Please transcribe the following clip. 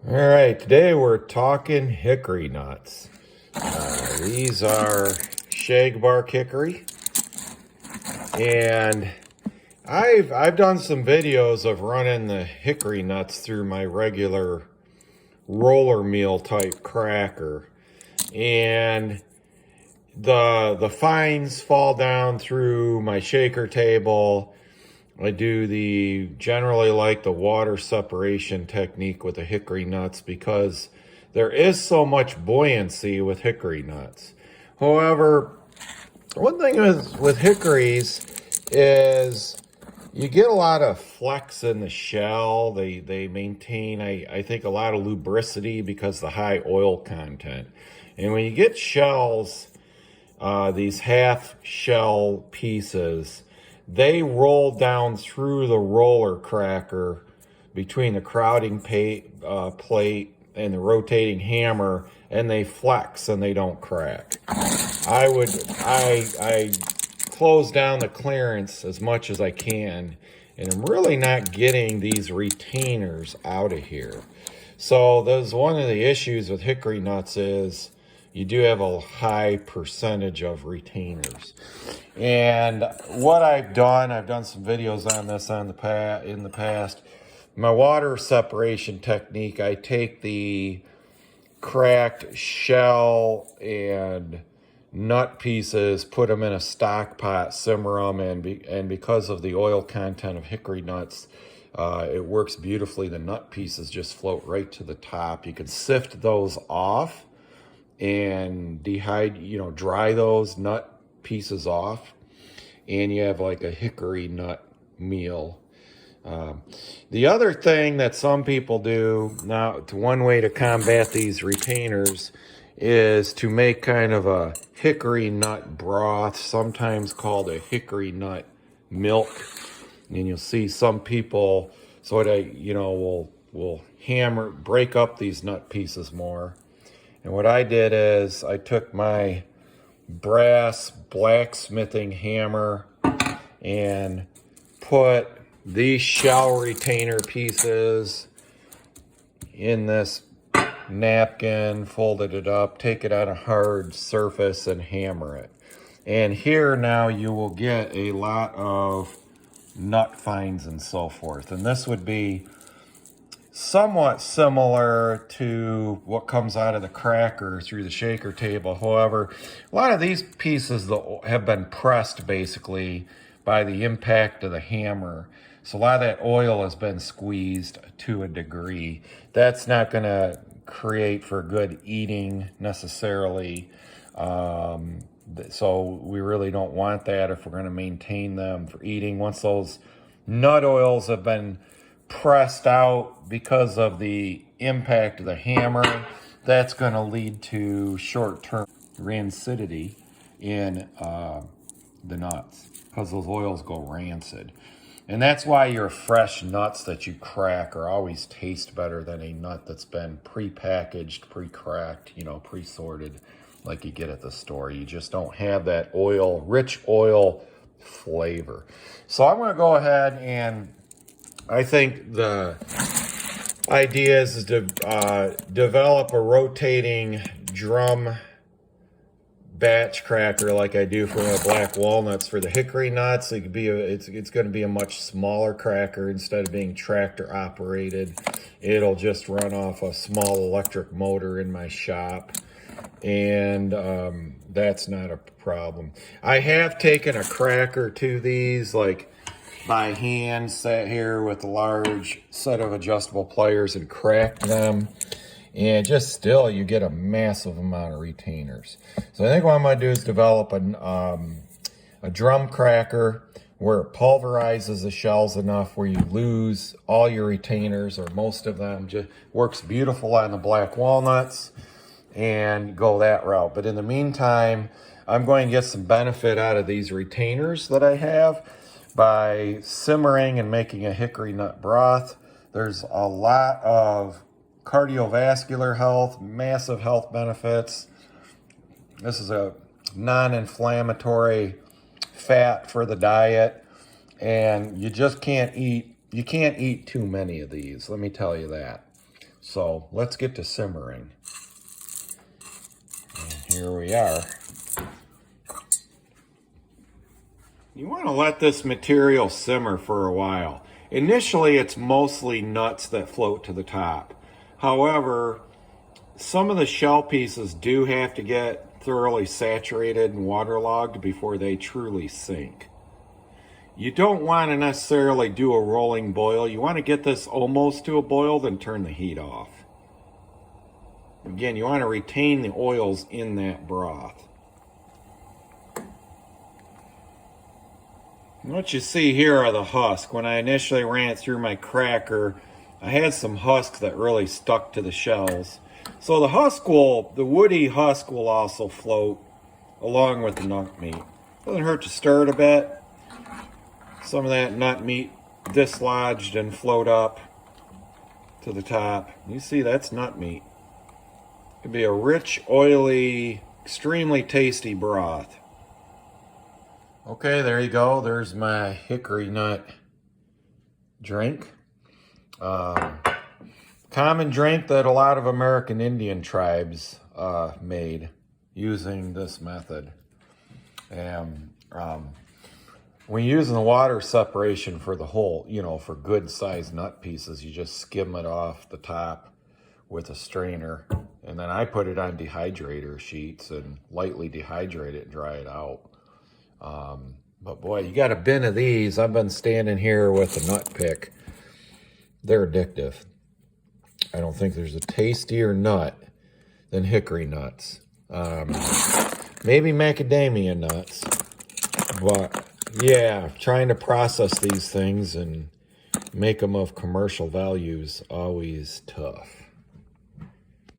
All right, today we're talking hickory nuts. These are shag bark hickory, and I've done some videos of running the hickory nuts through my regular roller meal type cracker, and the fines fall down through my shaker table. I do generally like the water separation technique with the hickory nuts because there is so much buoyancy with hickory nuts. However, one thing with hickories is you get a lot of flex in the shell. They maintain, I think, a lot of lubricity because of the high oil content. And when you get shells, these half shell pieces, they roll down through the roller cracker between the crowding plate and the rotating hammer, and they flex and they don't crack. I close down the clearance as much as I can, and I'm really not getting these retainers out of here. So there's one of the issues with hickory nuts is you do have a high percentage of retainers. And what I've done some videos on this in the past. My water separation technique, I take the cracked shell and nut pieces, put them in a stock pot, simmer them, and because of the oil content of hickory nuts, it works beautifully. The nut pieces just float right to the top. You can sift those off and dry those nut pieces off, and you have like a hickory nut meal. The other thing that some people do now, one way to combat these retainers is to make kind of a hickory nut broth, sometimes called a hickory nut milk. And you'll see some people will break up these nut pieces more. And what I did is I took my brass blacksmithing hammer and put these shell retainer pieces in this napkin, folded it up, take it on a hard surface and hammer it. And here now you will get a lot of nut fines and so forth. And this would be somewhat similar to what comes out of the cracker through the shaker table. However, a lot of these pieces have been pressed basically by the impact of the hammer. So a lot of that oil has been squeezed to a degree. That's not going to create for good eating necessarily. So we really don't want that if we're going to maintain them for eating. Once those nut oils have been pressed out because of the impact of the hammer, that's going to lead to short-term rancidity in the nuts because those oils go rancid. And that's why your fresh nuts that you crack are always taste better than a nut that's been pre-packaged, pre-cracked, pre-sorted like you get at the store. You just don't have that rich oil flavor. So I'm going to go ahead and I think the idea is to develop a rotating drum batch cracker like I do for my black walnuts. For the hickory nuts, it's going to be a much smaller cracker. Instead of being tractor operated, it'll just run off a small electric motor in my shop, and that's not a problem. I have taken a cracker to these by hand, sat here with a large set of adjustable pliers and cracked them, and just still you get a massive amount of retainers. So I think what I'm going to do is develop a drum cracker where it pulverizes the shells enough where you lose all your retainers or most of them. Just works beautiful on the black walnuts, and go that route. But in the meantime, I'm going to get some benefit out of these retainers that I have by simmering and making a hickory nut broth. There's a lot of cardiovascular health, massive health benefits. This is a non-inflammatory fat for the diet, and you just can't eat too many of these, let me tell you that. So let's get to simmering. And here we are. You want to let this material simmer for a while. Initially, it's mostly nuts that float to the top. However, some of the shell pieces do have to get thoroughly saturated and waterlogged before they truly sink. You don't want to necessarily do a rolling boil. You want to get this almost to a boil, then turn the heat off. Again, you want to retain the oils in that broth. What you see here are the husks. When I initially ran it through my cracker, I had some husks that really stuck to the shells. So the woody husk will also float along with the nut meat. Doesn't hurt to stir it a bit. Some of that nut meat dislodged and float up to the top. You see, that's nut meat. It'd be a rich, oily, extremely tasty broth. Okay, there you go. There's my hickory nut drink. Common drink that a lot of American Indian tribes made using this method. And when you're using the water separation for the whole, for good sized nut pieces, you just skim it off the top with a strainer. And then I put it on dehydrator sheets and lightly dehydrate it and dry it out. But boy, you got a bin of these. I've been standing here with a nut pick. They're addictive. I don't think there's a tastier nut than hickory nuts. Maybe macadamia nuts. But yeah, trying to process these things and make them of commercial value is always tough.